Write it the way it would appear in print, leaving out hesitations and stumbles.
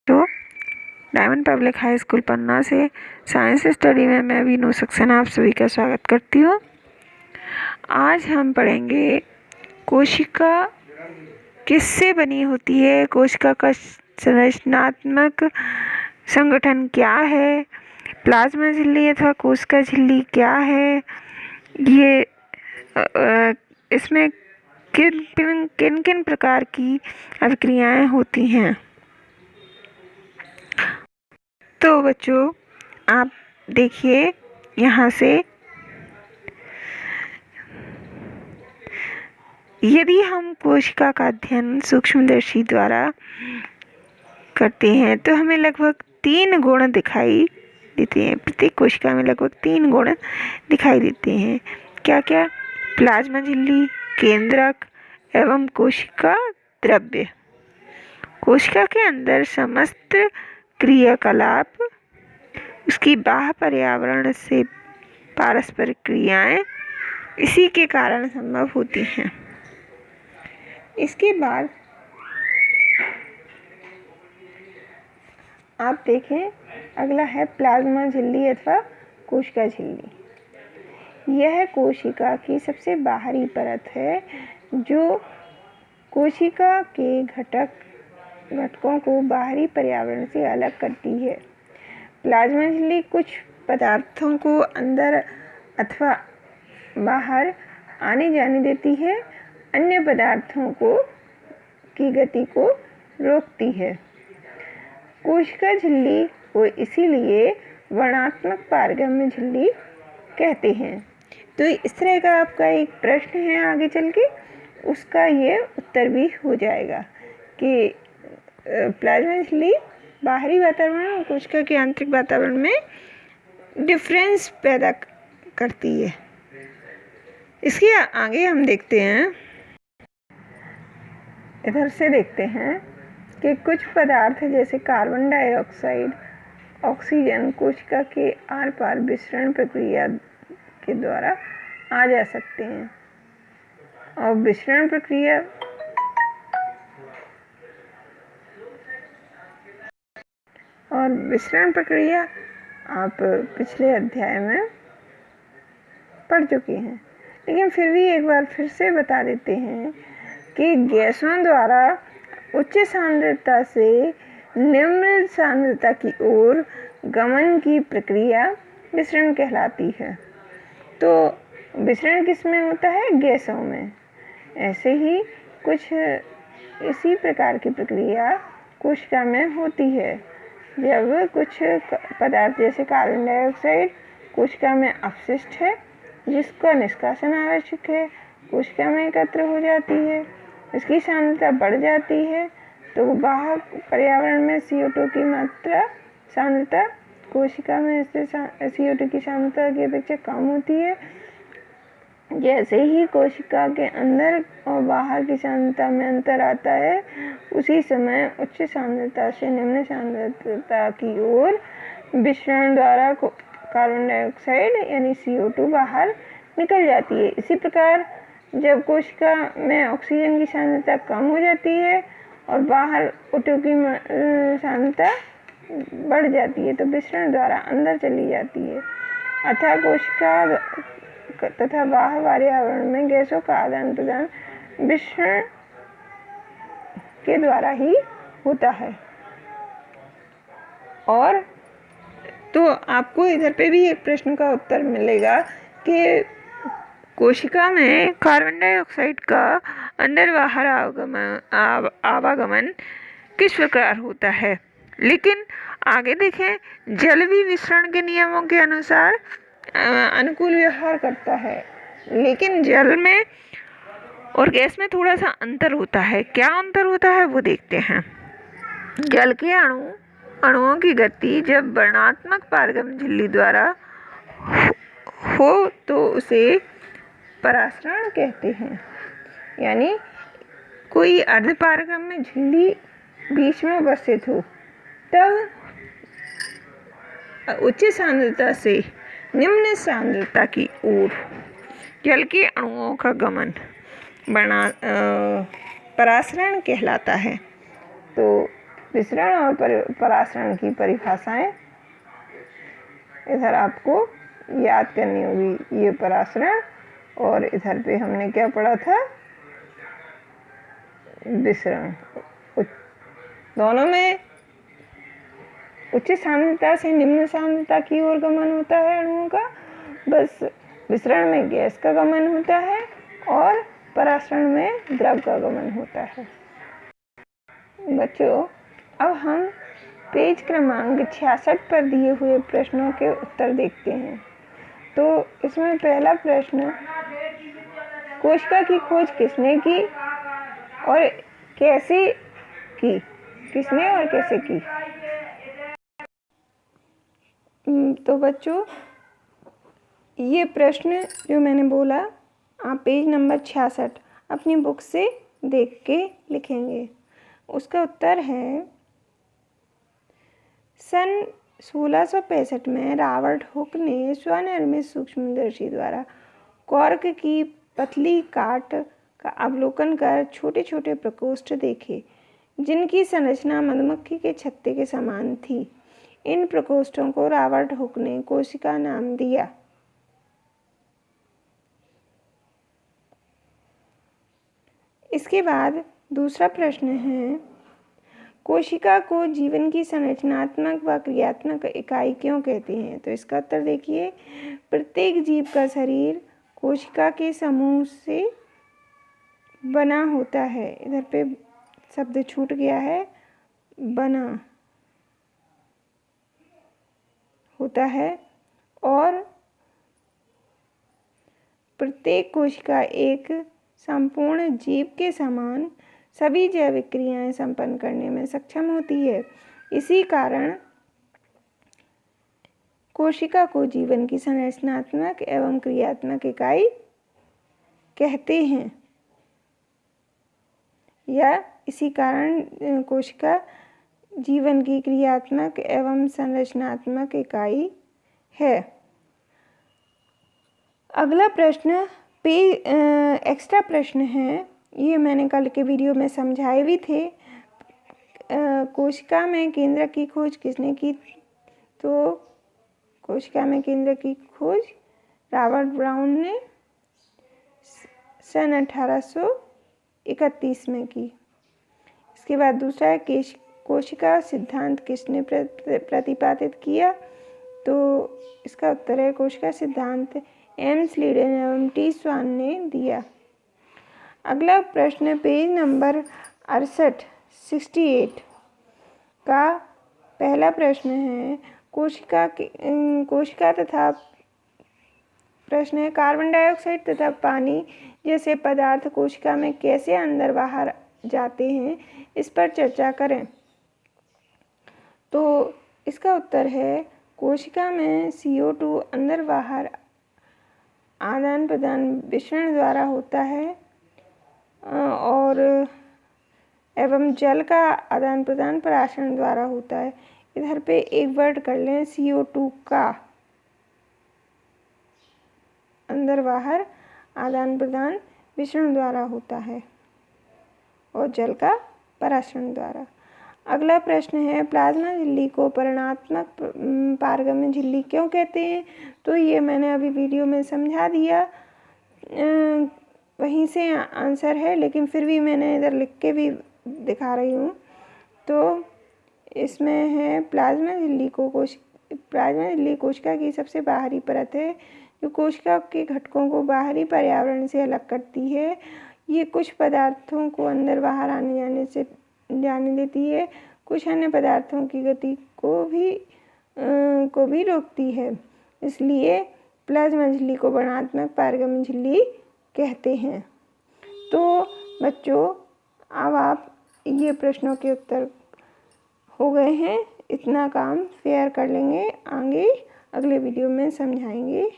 तो diamond public high school पन्ना से science study में मैं वीनू सक्सेना आप सभी का स्वागत करती हूँ। आज हम पढ़ेंगे कोशिका किससे बनी होती है, कोशिका का संरचनात्मक संगठन क्या है, प्लाज्मा झिल्ली अथवा कोशिका झिल्ली क्या है, ये इसमें किन किन प्रकार की अभिक्रियाएं होती हैं। तो बच्चों आप देखिए यहाँ से, यदि हम कोशिका का अध्ययन सूक्ष्मदर्शी द्वारा करते हैं तो हमें लगभग 3 गुण दिखाई देते हैं। प्रत्येक कोशिका में लगभग 3 गुण दिखाई देते हैं। क्या क्या? प्लाज्मा झिल्ली, केंद्रक एवं कोशिका द्रव्य। कोशिका के अंदर समस्त क्रियाकलाप, उसकी बाह्य पर्यावरण से पारस्परिक क्रियाएं इसी के कारण संभव होती हैं। इसके बाद आप देखें, अगला है प्लाज्मा झिल्ली अथवा कोशिका झिल्ली। यह कोशिका की सबसे बाहरी परत है जो कोशिका के घटकों को बाहरी पर्यावरण से अलग करती है। प्लाज्मा झिल्ली कुछ पदार्थों को अंदर अथवा बाहर आने जाने देती है, अन्य पदार्थों की गति को रोकती है। कोशिका झिल्ली को इसीलिए वर्णात्मक पारगम्य झिल्ली कहते हैं। तो इस तरह का आपका एक प्रश्न है आगे चल के, उसका ये उत्तर भी हो जाएगा कि प्लाज्मा झिल्ली बाहरी वातावरण और कोशिका के आंतरिक वातावरण में डिफरेंस पैदा करती है। इसके आगे हम देखते हैं, इधर से देखते हैं कि कुछ पदार्थ जैसे कार्बन डाइऑक्साइड, ऑक्सीजन कोशिका के आर पार विसरण प्रक्रिया के द्वारा आ जा सकते हैं। और विसरण प्रक्रिया आप पिछले अध्याय में पढ़ चुके हैं, लेकिन फिर भी एक बार फिर से बता देते हैं कि गैसों द्वारा उच्च सांद्रता से निम्न सांद्रता की ओर गमन की प्रक्रिया विसरण कहलाती है। तो विसरण किस में होता है? गैसों में। ऐसे ही कुछ इसी प्रकार की प्रक्रिया कोशिका में होती है। जब कुछ पदार्थ जैसे कार्बन डाइऑक्साइड कोशिका में अपशिष्ट है, जिसका निष्कासन आवश्यक है, कोशिका में एकत्र हो जाती है, इसकी सांद्रता बढ़ जाती है, तो बाहर पर्यावरण में CO2 की मात्रा सांद्रता कोशिका में इससे CO2 की सांद्रता की अपेक्षा कम होती है। जैसे ही कोशिका के अंदर और बाहर की सांद्रता में अंतर आता है, उसी समय उच्च सांद्रता से निम्न सांद्रता की ओर विसरण द्वारा कार्बन डाइऑक्साइड यानी CO2 बाहर निकल जाती है। इसी प्रकार जब कोशिका में ऑक्सीजन की सांद्रता कम हो जाती है और बाहर O2 की सांद्रता बढ़ जाती है, तो विसरण द्वारा अंदर चली जाती है। अतः कोशिका तथा बाह्य पर्यावरण में गैसों का आदान प्रदान विसरण के द्वारा ही होता है। और तो आपको इधर पे भी एक प्रश्न का उत्तर मिलेगा कि कोशिका में कार्बन डाइऑक्साइड का अंदर बाहर आवागमन किस प्रकार होता है। लेकिन आगे देखें, जल भी विसरण के नियमों के अनुसार अनुकूल व्यवहार करता है, लेकिन जल में और गैस में थोड़ा सा अंतर होता है। क्या अंतर होता है वो देखते हैं। जल के अणुओं की गति जब वर्णात्मक पारगम्य झिल्ली द्वारा हो तो उसे परासरण कहते हैं। यानी कोई अर्धपारगम्य झिल्ली बीच में उपस्थित हो, तब उच्च सांद्रता से निम्न सांद्रता की ओर जल के अणुओं का गमन परासरण कहलाता है। तो विसरण और परासरण की परिभाषाएं इधर आपको याद करनी होगी। ये परासरण और इधर पे हमने क्या पढ़ा था, विसरण। दोनों में उच्च सांद्रता से निम्न सांद्रता की ओर गमन होता है अणुओं का, बस विसरण में गैस का गमन होता है और परासरण में द्रव का गमन होता है। बच्चों, अब हम पेज क्रमांक 66 पर दिए हुए प्रश्नों के उत्तर देखते हैं। तो इसमें पहला प्रश्न, कोशिका की खोज किसने की और कैसे की? किसने और कैसे की? तो बच्चों, ये प्रश्न जो मैंने बोला आप पेज नंबर 66 अपनी बुक से देख के लिखेंगे। उसका उत्तर है, सन 1665 में रॉबर्ट हुक ने स्वनिर्मित सूक्ष्मदर्शी द्वारा कॉर्क की पतली काट का अवलोकन कर छोटे छोटे प्रकोष्ठ देखे जिनकी संरचना मधुमक्खी के छत्ते के समान थी। इन प्रकोष्ठों को रॉबर्ट हुक ने कोशिका नाम दिया। इसके बाद दूसरा प्रश्न है, कोशिका को जीवन की संरचनात्मक व क्रियात्मक इकाई क्यों कहते हैं? तो इसका उत्तर देखिए, प्रत्येक जीव का शरीर कोशिका के समूह से बना होता है। इधर पे शब्द छूट गया है, बना होता है और प्रत्येक कोशिका एक संपूर्ण जीव के समान सभी जैविक क्रियाएं संपन्न करने में सक्षम होती है। इसी कारण कोशिका को जीवन की संरचनात्मक एवं क्रियात्मक इकाई कहते हैं, या इसी कारण कोशिका जीवन की क्रियात्मक एवं संरचनात्मक इकाई है। अगला प्रश्न एक्स्ट्रा प्रश्न है, ये मैंने कल के वीडियो में समझाए भी थे। कोशिका में केंद्रक की खोज किसने की? तो कोशिका में केंद्रक की खोज रॉबर्ट ब्राउन ने सन 1831 में की। इसके बाद दूसरा है, कोशिका सिद्धांत किसने प्रतिपादित किया? तो इसका उत्तर है, कोशिका सिद्धांत एम स्लीडन एवं टी स्वान ने दिया। अगला प्रश्न पेज नंबर 68 का पहला प्रश्न है, कोशिका तथा प्रश्न है, कार्बन डाइऑक्साइड तथा पानी जैसे पदार्थ कोशिका में कैसे अंदर बाहर जाते हैं, इस पर चर्चा करें। तो इसका उत्तर है, कोशिका में CO2 अंदर बाहर आदान प्रदान विसरण द्वारा होता है और एवं जल का आदान प्रदान परासरण द्वारा होता है। इधर पे एक वर्ड कर लें, CO2 का अंदर बाहर आदान प्रदान विसरण द्वारा होता है और जल का परासरण द्वारा। अगला प्रश्न है, प्लाज्मा झिल्ली को परिमाणात्मक पारगम्य झिल्ली क्यों कहते हैं? तो ये मैंने अभी वीडियो में समझा दिया, वहीं से आंसर है, लेकिन फिर भी मैंने इधर लिख के भी दिखा रही हूँ। तो इसमें है, प्लाज्मा झिल्ली कोशिका की सबसे बाहरी परत है जो कोशिका के घटकों को बाहरी पर्यावरण से अलग करती है। ये कुछ पदार्थों को अंदर बाहर आने जाने देती है, कुछ अन्य पदार्थों की गति को भी रोकती है। इसलिए प्लाज्मा झिल्ली को वर्णनात्मक पारगम्य झिल्ली कहते हैं। तो बच्चों, अब आप ये प्रश्नों के उत्तर हो गए हैं, इतना काम फेयर कर लेंगे, आगे अगले वीडियो में समझाएंगे।